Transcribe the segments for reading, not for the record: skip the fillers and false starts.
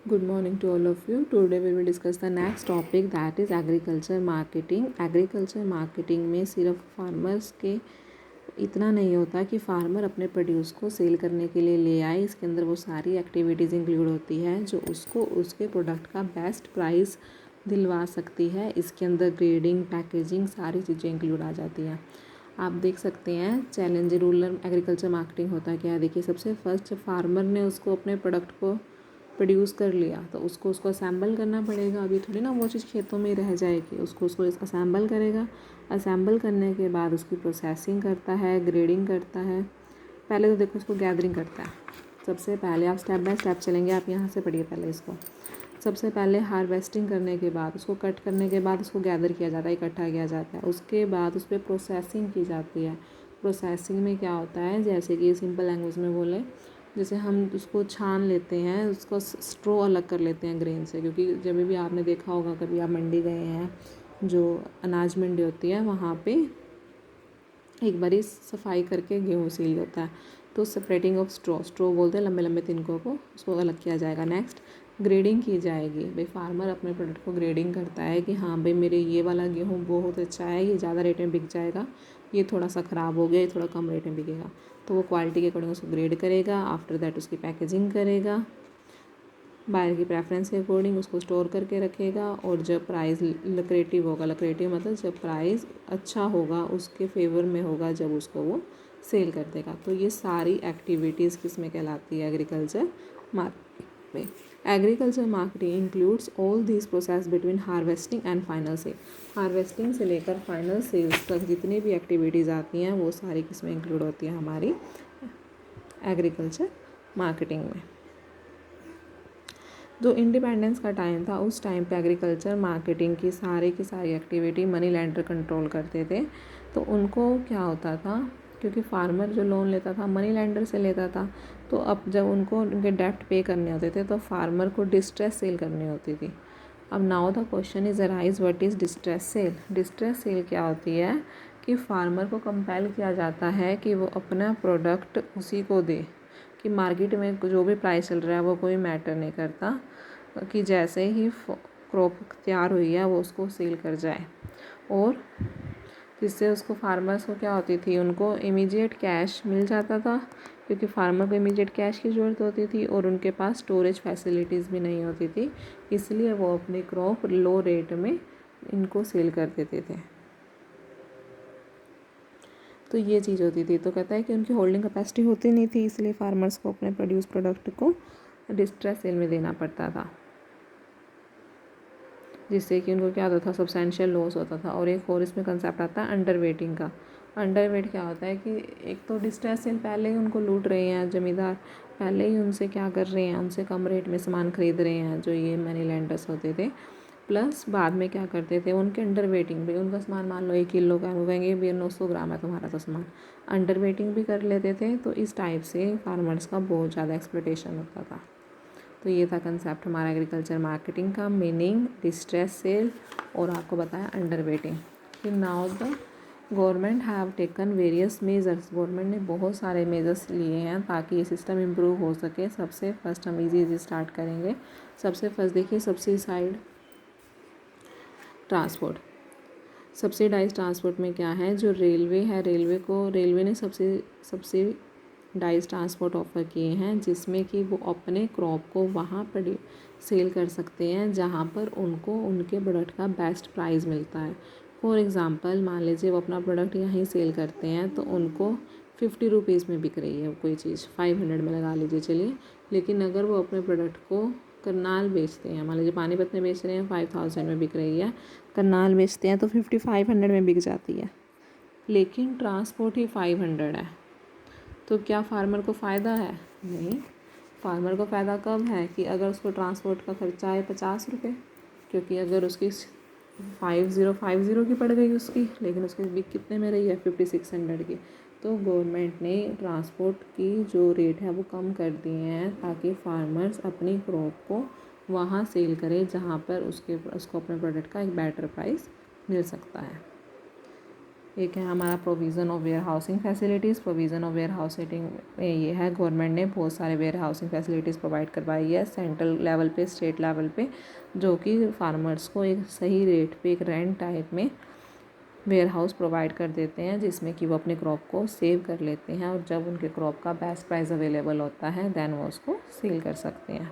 Good morning to all of you. Today we will discuss the next topic, that is agriculture marketing. Agriculture marketing में सिर्फ farmers के इतना नहीं होता कि फार्मर अपने प्रोड्यूस को सेल करने के लिए ले आए। इसके अंदर वो सारी एक्टिविटीज़ इंक्लूड होती है जो उसको उसके प्रोडक्ट का बेस्ट प्राइस दिलवा सकती है। इसके अंदर ग्रेडिंग, पैकेजिंग, सारी चीज़ें इंक्लूड आ जाती हैं। आप देख सकते हैं चैलेंज रूरल एग्रीकल्चर मार्केटिंग होता क्या है। देखिए, सबसे फर्स्ट फार्मर ने उसको अपने प्रोडक्ट को प्रोड्यूस कर लिया तो उसको असेंबल करना पड़ेगा। अभी थोड़ी ना वो चीज़ खेतों में ही रह जाएगी, उसको असेंबल करेगा। असेंबल करने के बाद उसकी प्रोसेसिंग करता है, ग्रेडिंग करता है। पहले तो देखो उसको गैदरिंग करता है। सबसे पहले आप स्टेप बाय स्टेप चलेंगे, आप यहाँ से पढ़िए पहले इसको। सबसे पहले हार्वेस्टिंग करने के बाद, उसको कट करने के बाद उसको गैदर किया जाता है, इकट्ठा किया जाता है। उसके बाद उस पर प्रोसेसिंग की जाती है। प्रोसेसिंग में क्या होता है, जैसे कि सिंपल लैंग्वेज में बोले, जैसे हम उसको छान लेते हैं, उसको स्ट्रो अलग कर लेते हैं ग्रेन से। क्योंकि जब भी आपने देखा होगा, कभी आप मंडी गए हैं, जो अनाज मंडी होती है वहाँ पे एक बारी सफाई करके गेहूँ सील होता है, तो सेपरेटिंग ऑफ स्ट्रो बोलते हैं लंबे लंबे तिनकों को, उसको अलग किया जाएगा। नेक्स्ट ग्रेडिंग की जाएगी। भाई फार्मर अपने प्रोडक्ट को ग्रेडिंग करता है कि हाँ भाई मेरे ये वाला गेहूँ बहुत अच्छा है, ये ज़्यादा रेट में बिक जाएगा, ये थोड़ा सा ख़राब हो गया, ये थोड़ा कम रेट में बिकेगा। तो वो क्वालिटी के अकॉर्डिंग उसको ग्रेड करेगा। आफ्टर दैट उसकी पैकेजिंग करेगा, बायर की प्रेफरेंस के अकॉर्डिंग उसको स्टोर करके रखेगा। और जब प्राइस लक्रेटिव होगा, लक्रेटिव मतलब जब प्राइस अच्छा होगा, उसके फेवर में होगा, जब उसको वो सेल कर देगा। तो ये सारी एक्टिविटीज़ किस में कहलाती है, एग्रीकल्चर मार्केटिंग में। Agriculture marketing includes all this process between harvesting and final sale. Harvesting से लेकर फाइनल सेल्स तक जितनी भी एक्टिविटीज़ आती हैं वो सारी किस में इंक्लूड होती हैं, हमारी एग्रीकल्चर मार्केटिंग में। जो इंडिपेंडेंस का टाइम था, उस टाइम पे एग्रीकल्चर मार्केटिंग की सारी एक्टिविटी मनी लैंडर कंट्रोल करते थे। तो उनको क्या होता था, क्योंकि फार्मर जो लोन लेता था मनी लैंडर से लेता था, तो अब जब उनको उनके डेप्ट पे करने होते थे तो फार्मर को डिस्ट्रेस सेल करनी होती थी। अब now the question is arise, what is distress cell. Distress cell क्या होती है कि फार्मर को कंपेल किया जाता है कि वो अपना प्रोडक्ट उसी को दे, कि मार्केट में जो भी प्राइस चल रहा है वो कोई मैटर नहीं करता, कि जैसे ही क्रॉप तैयार हुई है वो उसको सेल कर जाए। और जिससे उसको फार्मर्स को क्या होती थी, उनको इमीडिएट कैश मिल जाता था, क्योंकि फार्मर को इमीडिएट कैश की ज़रूरत होती थी और उनके पास स्टोरेज फैसिलिटीज़ भी नहीं होती थी, इसलिए वो अपनी क्रॉप लो रेट में इनको सेल कर देते थे। तो ये चीज़ होती थी। तो कहता है कि उनकी होल्डिंग कैपेसिटी होती नहीं थी, इसलिए फार्मर्स को अपने प्रोड्यूस प्रोडक्ट को डिस्ट्रेस सेल में देना पड़ता था, जिससे कि उनको क्या होता था, सब्सटेंशियल लॉस होता था। और एक और इसमें कंसेप्ट आता है अंडर वेटिंग का। अंडर वेट क्या होता है कि एक तो डिस्ट्रेस सेल पहले ही उनको लूट रहे हैं जमींदार, पहले ही उनसे क्या कर रहे हैं, उनसे कम रेट में सामान खरीद रहे हैं जो ये मनी लैंडर्स होते थे। प्लस बाद में क्या करते थे, उनके अंडर वेटिंग भी, उनका सामान मान लो 1 किलो का, वो कहेंगे भैया 900 ग्राम है तुम्हारा तो सामान, अंडर वेटिंग भी कर लेते थे। तो इस टाइप से फार्मर्स का बहुत ज़्यादा एक्सप्लॉयटेशन होता था। तो ये था कंसेप्ट हमारा एग्रीकल्चर मार्केटिंग का, मीनिंग डिस्ट्रेस सेल, और आपको बताया अंडर वेटिंग। फिर now the government have taken various measures. Government ने बहुत सारे मेजर्स लिए हैं ताकि ये सिस्टम इम्प्रूव हो सके। सबसे फर्स्ट हम इजी स्टार्ट करेंगे। सबसे फर्स्ट देखिए, सब्सिडाइज्ड ट्रांसपोर्ट। सब्सिडाइज ट्रांसपोर्ट में क्या है, जो रेलवे है, रेलवे ने सब्सिडाइज ट्रांसपोर्ट ऑफ़र किए हैं, जिसमें कि वो अपने क्रॉप को वहाँ पर सेल कर सकते हैं जहाँ पर उनको उनके प्रोडक्ट का बेस्ट प्राइस मिलता है। फॉर एग्ज़ाम्पल मान लीजिए वो अपना प्रोडक्ट यहीं सेल करते हैं तो उनको 50 रुपीज़ में बिक रही है कोई चीज़, 500 में लगा लीजिए चलिए। लेकिन अगर वो अपने प्रोडक्ट को करनाल बेचते हैं, मान लीजिए पानीपत में बेच रहे हैं, 5000 में बिक रही है, करनाल बेचते हैं तो 5500 में बिक जाती है, लेकिन ट्रांसपोर्ट ही 500 है। तो क्या फार्मर को फ़ायदा है? नहीं। फार्मर को फ़ायदा कब है कि अगर उसको ट्रांसपोर्ट का खर्चा है 50 रुपये, क्योंकि अगर उसकी 5050 की पड़ गई उसकी, लेकिन उसकी बिक कितने में रही है, 5600 की। तो गवर्नमेंट ने ट्रांसपोर्ट की जो रेट है वो कम कर दिए हैं ताकि फार्मर्स अपनी क्रॉप को वहाँ सेल करें जहाँ पर उसको अपने प्रोडक्ट का एक बेटर प्राइस मिल सकता है। एक है हमारा provision of warehousing facilities. Provision of warehousing में ये है गवर्नमेंट ने बहुत सारे वेयर हाउसिंग फैसिलिटीज़ प्रोवाइड करवाई है सेंट्रल लेवल पे, स्टेट लेवल पे, जो कि फार्मर्स को एक सही रेट पे एक रेंट टाइप में वेयर हाउस प्रोवाइड कर देते हैं, जिसमें कि वो अपने क्रॉप को सेव कर लेते हैं और जब उनके क्रॉप का बेस्ट प्राइस अवेलेबल होता है देन वो उसको सेल कर सकते हैं।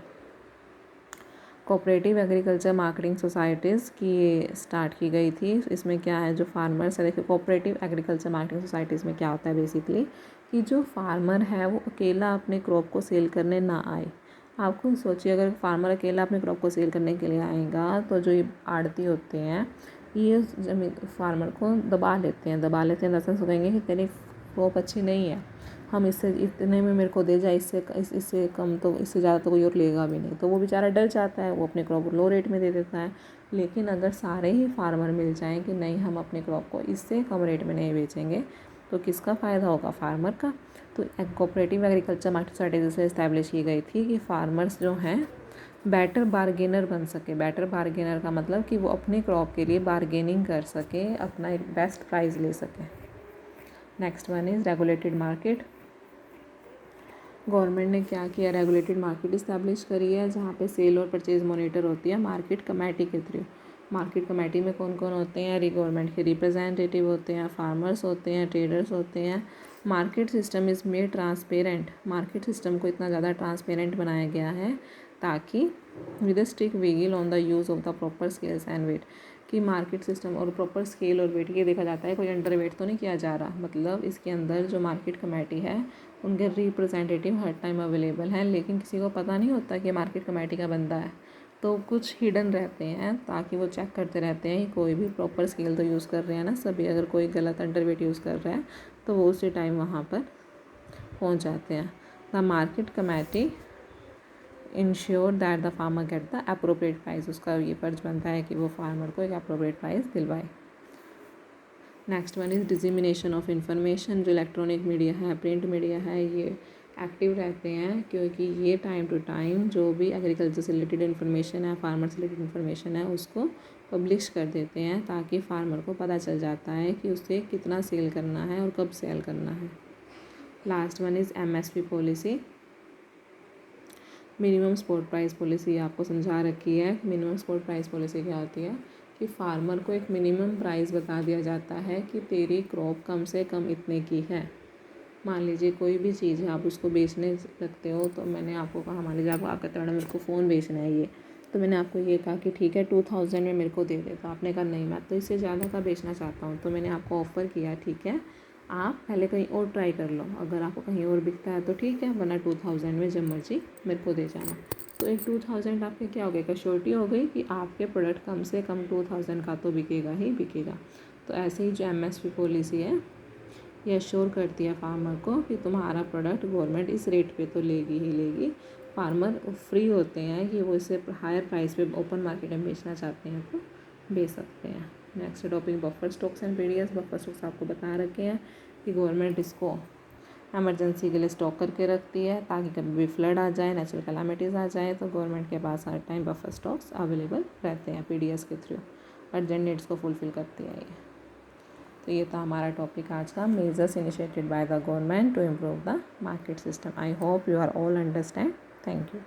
कोऑपरेटिव एग्रीकल्चर मार्केटिंग सोसाइटीज़ की स्टार्ट की गई थी। इसमें क्या है, जो फार्मर्स है, देखिए कोऑपरेटिव एग्रीकल्चर मार्केटिंग सोसाइटीज़ में क्या होता है बेसिकली कि जो फार्मर है वो अकेला अपने क्रॉप को सेल करने ना आए। आप खुद सोचिए, अगर फार्मर अकेला अपने क्रॉप को सेल करने के लिए आएगा तो जो ये आड़ती होते हैं ये जमीन फार्मर को दबा लेते हैं दरअसल कहेंगे कि तेरी क्रॉप अच्छी नहीं है, हम इससे इतने में मेरे को दे जाए, इससे कम तो, इससे ज़्यादा तो कोई और लेगा भी नहीं। तो वो बेचारा डर जाता है, वो अपने क्रॉप लो रेट में दे देता है। लेकिन अगर सारे ही फार्मर मिल जाएं कि नहीं हम अपने क्रॉप को इससे कम रेट में नहीं बेचेंगे, तो किसका फ़ायदा होगा, फार्मर का। तो कोऑपरेटिव एग्रीकल्चर मार्केट सोसाइटी से इस्टेब्लिश की गई थी कि फार्मर्स जो हैं बेटर बार्गेनर बन सके। बेटर बार्गेनर का मतलब कि वो अपने क्रॉप के लिए बार्गेनिंग कर सके, अपना एक बेस्ट प्राइस ले सके। Next one is regulated market. Government ने क्या किया, रेगुलेटेड मार्केट इस्टेब्लिश करी है, जहाँ पे सेल और परचेज मॉनिटर होती है मार्केट कमेटी के थ्रू। मार्केट कमेटी में कौन कौन होते हैं, गवर्नमेंट के रिप्रेजेंटेटिव होते हैं, फार्मर्स होते हैं, ट्रेडर्स होते हैं। Market system is made transparent. Market system को इतना ज़्यादा ट्रांसपेरेंट बनाया गया है ताकि with strict vigil on the use of the proper scales and weight, कि मार्केट सिस्टम और प्रॉपर स्केल और वेट ये देखा जाता है, कोई अंडर वेट तो नहीं किया जा रहा। मतलब इसके अंदर जो मार्केट कमेटी है उनके रिप्रेजेंटेटिव हर टाइम अवेलेबल हैं, लेकिन किसी को पता नहीं होता कि मार्केट कमेटी का बंदा है, तो कुछ हिडन रहते हैं ताकि वो चेक करते रहते हैं कि कोई भी प्रॉपर स्केल तो यूज़ कर रहे हैं ना सभी। अगर कोई गलत अंडर वेट यूज़ कर रहा है तो वो उसी टाइम वहाँ पर पहुँच जाते हैं। The market committee ensure that the farmer get the appropriate price. उसका ये फर्ज बनता है कि वो फार्मर को एक अप्रोप्रिएट प्राइस दिलवाए। Next one is dissemination of information. जो इलेक्ट्रॉनिक मीडिया है, प्रिंट मीडिया है, ये एक्टिव रहते हैं क्योंकि ये टाइम टू टाइम जो भी एग्रीकल्चर से रिलेटेड इन्फॉर्मेशन है, फार्मर से रिलेटेड इन्फॉर्मेशन है, उसको पब्लिश कर देते हैं ताकि फार्मर को पता चल जाता है कि उसे कितना सेल करना है और कब सेल करना है। Last one is MSP policy, minimum support price policy. आपको समझा रखी है। मिनिमम सपोर्ट प्राइस पॉलिसी क्या होती है कि फार्मर को एक मिनिमम प्राइस बता दिया जाता है कि तेरी क्रॉप कम से कम इतने की है। मान लीजिए कोई भी चीज़ है, आप उसको बेचने लगते हो, तो मैंने आपको कहा, मान लीजिए आप कहते हो मेरे को फ़ोन बेचना है ये, तो मैंने आपको ये कहा कि ठीक है 2000 में मेरे को दे दे। तो आपने कहा नहीं, मैं तो इससे ज़्यादा का बेचना चाहता हूँ। तो मैंने आपको ऑफ़र किया, ठीक है आप पहले कहीं और ट्राई कर लो, अगर आपको कहीं और बिकता है तो ठीक है, वरना 2000 में जब मर्जी मेरे को दे जाना। तो एक 2000 आपके क्या हो गया, श्योरिटी हो गई कि आपके प्रोडक्ट कम से कम 2000 का तो बिकेगा ही बिकेगा। तो ऐसे ही जो MSP पॉलिसी है ये एश्योर करती है फार्मर को कि तुम्हारा प्रोडक्ट गवर्नमेंट इस रेट पे तो लेगी ही लेगी। फार्मर फ्री होते हैं कि वो इसे हायर प्राइस पे ओपन मार्केट में बेचना चाहते हैं तो बेच सकते हैं। Next topic buffer stocks and PDS. Buffer stocks आपको बता रखे हैं कि गवर्नमेंट इसको एमरजेंसी के लिए स्टॉक करके रखती है ताकि कभी भी फ्लड आ जाए, नेचुरल कैलामिटीज़ आ जाए तो गवर्नमेंट के पास हर टाइम बफर स्टॉक्स अवेलेबल रहते हैं। पीडीएस के थ्रू अर्जेंट नीड्स को फुलफ़िल करती है ये। तो ये था हमारा टॉपिक आज का, measures initiated by the government to improve the market system. I hope you are all understand. Thank you.